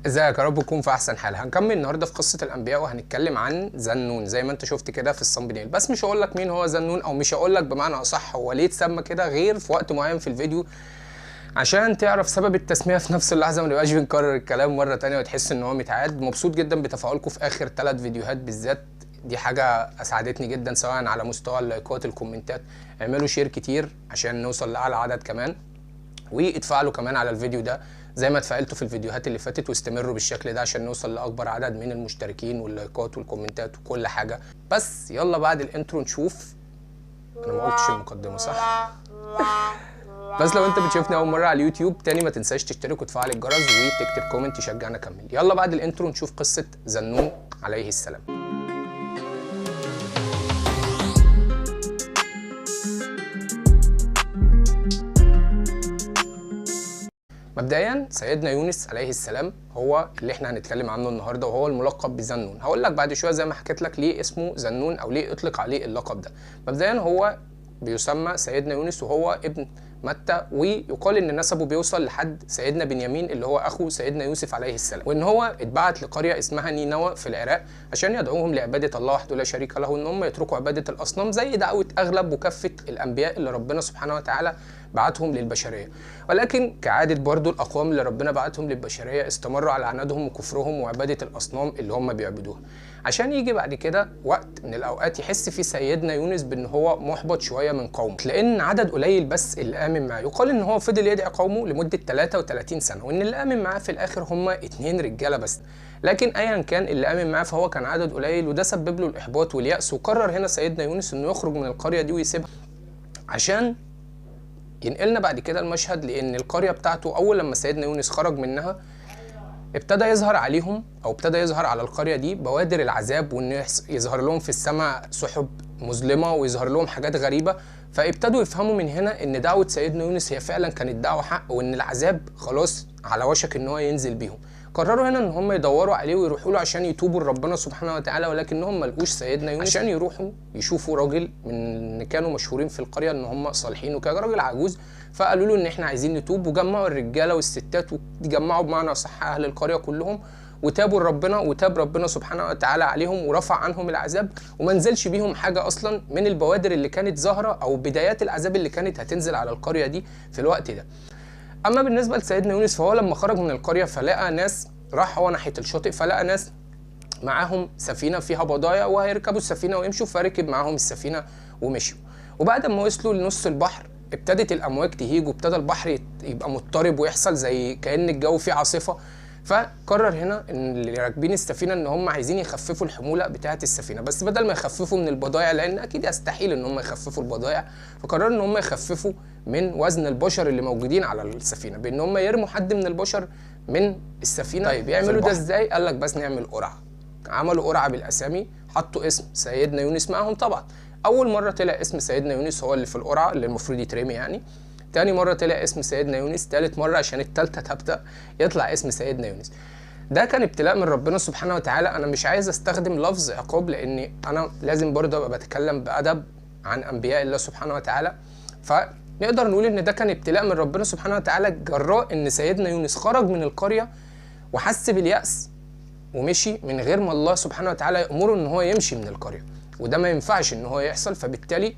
ازيك؟ يا رب تكون في احسن حال. هنكمل النهارده في قصه الانبياء وهنتكلم عن ذنون زي ما انت شفت كده في الصمبنيل، بس مش هقول لك مين هو ذنون، او مش هقول لك بمعنى اصح هو ليه اتسمى كده غير في وقت معين في الفيديو عشان تعرف سبب التسميه في نفس اللحظه، ما نبقاش بنكرر الكلام مره تانية وتحس ان هو متعاد. مبسوط جدا بتفاعلكم في اخر 3 فيديوهات بالذات، دي حاجه اسعدتني جدا سواء على مستوى اللايكات الكومنتات. اعملوا شير كتير عشان نوصل لاعلى عدد كمان، واتفاعلوا كمان على الفيديو ده زي ما اتفاعلتوا في الفيديوهات اللي فاتت، واستمروا بالشكل ده عشان نوصل لاكبر عدد من المشتركين واللايكات والكومنتات وكل حاجه. بس يلا بعد الانترو نشوف. انا ما قلتش المقدمه صح؟ بس لو انت بتشوفني اول مره على اليوتيوب تاني ما تنساش تشترك وتفعل الجرس وتكتب كومنت يشجعنا اكمل. يلا بعد الانترو نشوف قصه ذنون عليه السلام. مبدئيا سيدنا يونس عليه السلام هو اللي احنا هنتكلم عنه النهارده، وهو الملقب بذنون. هقول لك بعد شويه زي ما حكيت لك ليه اسمه ذنون او ليه اطلق عليه اللقب ده. مبدئيا هو بيسمى سيدنا يونس وهو ابن متى، ويقال ان نسبه بيوصل لحد سيدنا بنيامين اللي هو اخو سيدنا يوسف عليه السلام، وان هو اتبعت لقريه اسمها نينوى في العراق عشان يدعوهم لعباده الله وحده لا شريك له، ان هم يتركوا عباده الاصنام زي دعوه اغلب وكافه الانبياء اللي ربنا سبحانه وتعالى بعتهم للبشريه. ولكن كعاده برضو الاقوام اللي ربنا بعتهم للبشريه استمروا على عنادهم وكفرهم وعباده الاصنام اللي هم بيعبدوها، عشان يجي بعد كده وقت من الاوقات يحس فيه سيدنا يونس بان هو محبط شويه من قومه، لان عدد قليل بس اللي امن معاه. يقال ان هو فضل يدعي قومه لمده 33 سنه، وان اللي امن معاه في الاخر هم 2 رجاله بس. لكن ايا كان اللي امن معاه فهو كان عدد قليل، وده سبب له الاحباط والياس. وقرر هنا سيدنا يونس انه يخرج من القريه دي ويسيبها عشان ينقلنا بعد كده المشهد، لان القريه بتاعته اول لما سيدنا يونس خرج منها ابتدى يظهر عليهم او ابتدى يظهر على القريه دي بوادر العذاب، وان يظهر لهم في السماء سحب مظلمه ويظهر لهم حاجات غريبه. فابتدوا يفهموا من هنا ان دعوه سيدنا يونس هي فعلا كانت دعوه حق، وان العذاب خلاص على وشك ان هو ينزل بيهم. قرروا هنا ان هم يدوروا عليه ويروحوا له عشان يتوبوا لربنا سبحانه وتعالى، ولكنهم ما لقوش سيدنا يونس عشان يروحوا يشوفوا راجل من كانوا مشهورين في القريه ان هم صالحين وكان راجل عجوز. فقالوا له ان احنا عايزين نتوب، وجمعوا الرجاله والستات وجمعوا بمعنى صح اهل القريه كلهم وتابوا لربنا، وتاب ربنا سبحانه وتعالى عليهم ورفع عنهم العذاب، وما نزلش بيهم حاجه اصلا من البوادر اللي كانت ظاهره او بدايات العذاب اللي كانت هتنزل على القريه دي في الوقت ده. اما بالنسبه لسيدنا يونس فهو لما خرج من القريه فلقى ناس، راح هو ناحيه الشاطئ فلقى ناس معاهم سفينه فيها بضايع وهيركبوا السفينه ويمشوا، فركب معاهم السفينه ومشوا. وبعد ما وصلوا لنص البحر ابتدت الامواج تهيج، وابتدى البحر يبقى مضطرب ويحصل زي كأن الجو فيه عاصفه. فقرر هنا ان اللي راكبين السفينه ان هم عايزين يخففوا الحموله بتاعه السفينه، بس بدل ما يخففوا من البضائع لان اكيد يستحيل ان هم يخففوا البضائع، فقرروا ان هم يخففوا من وزن البشر اللي موجودين على السفينه بان هم يرموا حد من البشر من السفينه. طيب يعملوا ده ازاي؟ قال لك بس نعمل قرعه. عملوا قرعه بالاسامي، حطوا اسم سيدنا يونس معاهم. طبعا اول مره طلع اسم سيدنا يونس هو اللي في القرعه اللي المفروض يترمي يعني. تاني مرة طلع اسم سيدنا يونس، تالت مرة عشان التالتة تبدأ يطلع اسم سيدنا يونس. ده كان ابتلاء من ربنا سبحانه وتعالى. انا مش عايز استخدم لفظ عقاب لاني انا لازم برضه ابقى بتكلم بأدب عن انبياء الله سبحانه وتعالى، فنقدر نقول ان ده كان ابتلاء من ربنا سبحانه وتعالى جراء ان سيدنا يونس خرج من القرية وحس باليأس ومشي من غير ما الله سبحانه وتعالى يأمره ان هو يمشي من القرية، وده ما ينفعش ان هو يحصل. فبالتالي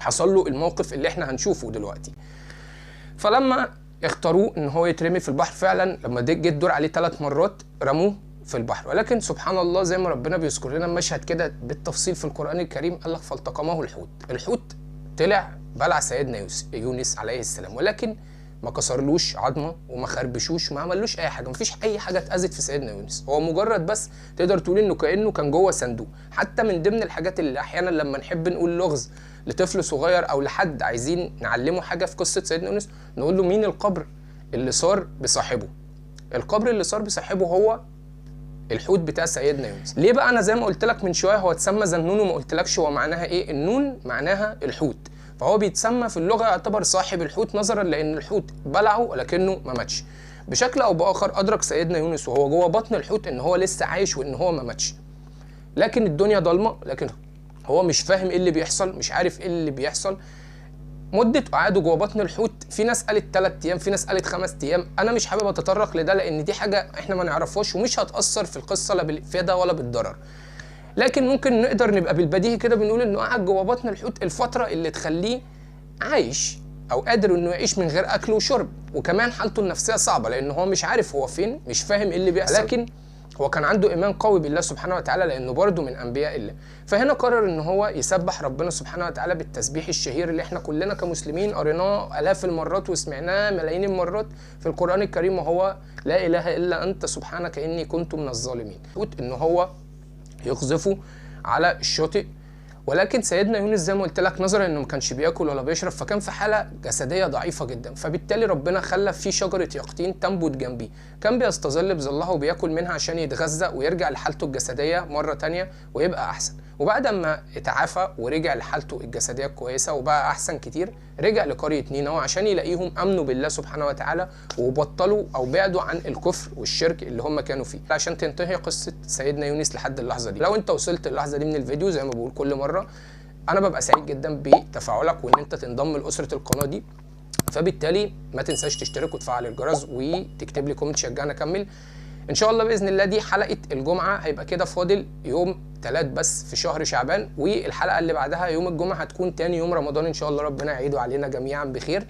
حصل له الموقف اللي احنا هنشوفه دلوقتي. فلما اختاروه ان هو يترمي في البحر، فعلا لما جه الدور عليه 3 مرات رموه في البحر. ولكن سبحان الله زي ما ربنا بيذكر لنا المشهد كده بالتفصيل في القرآن الكريم، قال لك فالتقمه الحوت. الحوت طلع بلع سيدنا يونس عليه السلام، ولكن ما كسرلوش عظمه وما خربشوش، ما عملوش اي حاجه، ما فيش اي حاجه اتاذت في سيدنا يونس. هو مجرد بس تقدر تقول انه كانه كان جوه صندوق. حتى من ضمن الحاجات اللي احيانا لما نحب نقول لغز لطفل صغير او لحد عايزين نعلمه حاجه في قصه سيدنا يونس، نقول له مين القبر اللي صار بصاحبه؟ القبر اللي صار بصاحبه هو الحوت بتاع سيدنا يونس. ليه بقى؟ انا زي ما قلت لك من شويه هو اتسمى ذنون وما قلتلكش هو معناها ايه. النون معناها الحوت، فهو بيتسمى في اللغه يعتبر صاحب الحوت نظرا لان الحوت بلعه ولكنه ما ماتش. بشكل او باخر ادرك سيدنا يونس وهو جوه بطن الحوت ان هو لسه عايش وان هو ما ماتش، لكن الدنيا ضلمه، لكن هو مش فاهم ايه اللي بيحصل، مش عارف ايه اللي بيحصل. مده قعدوا جوه بطن الحوت، في ناس قالت 3 ايام، في ناس قالت 5 ايام. انا مش حابب اتطرق لده لان دي حاجه احنا ما نعرفهاش ومش هتاثر في القصه لا بالافاده ولا بالضرر. لكن ممكن نقدر نبقى بالبديهي كده بنقول انه قعد جوه بطن الحوت الفتره اللي تخليه عايش او قادر انه يعيش من غير اكل وشرب، وكمان حالته النفسيه صعبه لان هو مش عارف هو فين، مش فاهم ايه اللي بيحصل، لكن هو كان عنده ايمان قوي بالله سبحانه وتعالى لانه برضه من انبياء الله. فهنا قرر ان هو يسبح ربنا سبحانه وتعالى بالتسبيح الشهير اللي احنا كلنا كمسلمين قريناه الاف المرات وسمعناه ملايين المرات في القران الكريم، وهو لا اله الا انت سبحانك اني كنت من الظالمين. ان هو يقذفه على الشاطئ، ولكن سيدنا يونس زي ما قلت لك نظرا انه ما كانش بياكل ولا بيشرب فكان في حاله جسديه ضعيفه جدا، فبالتالي ربنا خلى في شجره يقطين تنبت جنبيه، كان بيستظل بظلها وبياكل منها عشان يتغذى ويرجع لحالته الجسديه مره ثانيه ويبقى احسن. وبعد ما اتعافى ورجع لحالته الجسديه الكويسه وبقى احسن كتير، رجع لقريه نينوى عشان يلاقيهم امنوا بالله سبحانه وتعالى وبطلوا او بعدوا عن الكفر والشرك اللي هم كانوا فيه. عشان تنتهي قصه سيدنا يونس لحد اللحظه دي، لو انت وصلت اللحظه دي من الفيديو زي ما بقول كل مره انا ببقى سعيد جدا بتفاعلك وان انت تنضم لاسره القناه دي، فبالتالي ما تنساش تشترك وتفعل الجرس وتكتب لي كومنت تشجعني اكمل ان شاء الله باذن الله. دي حلقه الجمعه، هيبقى كده فاضل يوم 3 بس في شهر شعبان، والحلقه اللي بعدها يوم الجمعه هتكون تاني يوم رمضان ان شاء الله، ربنا يعيده علينا جميعا بخير،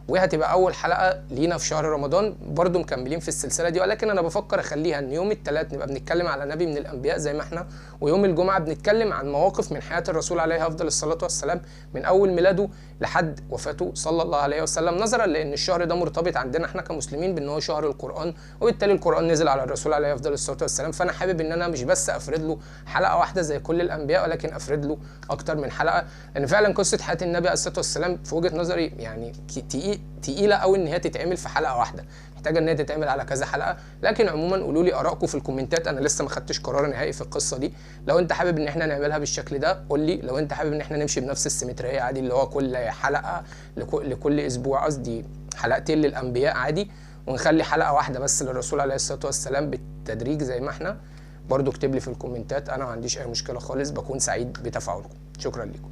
وهتبقى اول حلقه لينا في شهر رمضان برضو مكملين في السلسله دي. ولكن انا بفكر اخليها ان يوم الثلاث نبقى بنتكلم على نبي من الانبياء زي ما احنا، ويوم الجمعه بنتكلم عن مواقف من حياه الرسول عليه افضل الصلاه والسلام من اول ميلاده لحد وفاته صلى الله عليه وسلم، نظرا لان الشهر ده مرتبط عندنا احنا كمسلمين بان هو شهر القران، وبالتالي القران نزل على الرسول عليه افضل الصلاه والسلام. فانا حابب ان انا مش بس افرد له حلقه واحده زي كل الانبياء، ولكن افرد له اكتر من حلقه، لان فعلا قصه حياه النبي عليه الصلاه والسلام في وجهه نظري يعني تقيله قوي ان هي تتعمل في حلقه واحده، محتاجه ان هي تتعمل على كذا حلقه. لكن عموما قولوا لي ارائكم في الكومنتات، انا لسه ما خدتش قرار نهائي في القصه دي. لو انت حابب ان احنا نعملها بالشكل ده قول لي، لو انت حابب ان احنا نمشي بنفس السيمتريه عادي اللي هو كل حلقه لكل اسبوع، قصدي حلقتين للانبياء عادي، ونخلي حلقه واحده بس للرسول عليه الصلاه والسلام بالتدريج زي ما احنا، برضو اكتب لي في الكومنتات، انا ما عنديش اي مشكله خالص، بكون سعيد بتفاعلكم. شكرا لكم.